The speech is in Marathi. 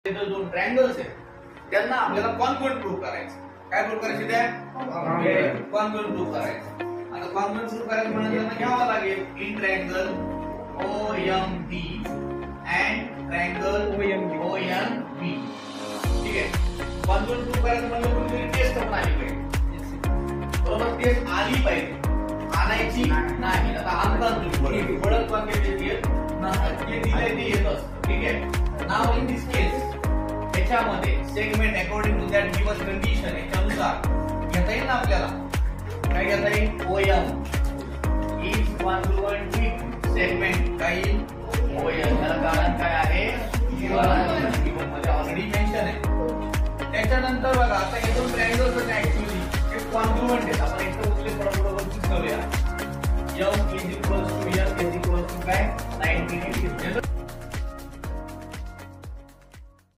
दोन ट्रायंगल्स आहेत त्यांना आपल्याला कॉन्ग्रुएंट प्रूव्ह करायचं. काय प्रूव्ह करायचं त्या कॉन्ग्रुएंट प्रूव्ह करायचं. आता कॉन्ग्रुएंट प्रूव्ह करायचं म्हणजे त्यांना घ्यावं लागेल in triangle OMD and triangle ONB. ठीक आहे. कॉन्ग्रुएंट प्रूव्ह करायचं म्हणजे कोणतरी टेस्ट पण आली पाहिजे. बरोबर, टेस्ट आली पाहिजे, आणायची नाही. आता अंतर तुम्ही ओळख पण केली नाही दिले ते येत असतं. ठीक आहे. नाव इन दिस केस याच्यामध्ये segment according to that given condition याच्यानुसार घेता येईल ना आपल्याला. काय घेता येईल? OM is congruent with segment काय OM. त्याला कारण काय आहे? गिवन मध्ये ऑलरेडी मेन्शन आहे. त्याच्यानंतर बघा आता हे दोन ट्रायंगल्स आहेत ऍक्च्युअली ते कॉन्ग्रुएंट आहेत. आपण एकदा उचले बरोबर करूया. M is equals to N is equals to काय 90 डिग्री.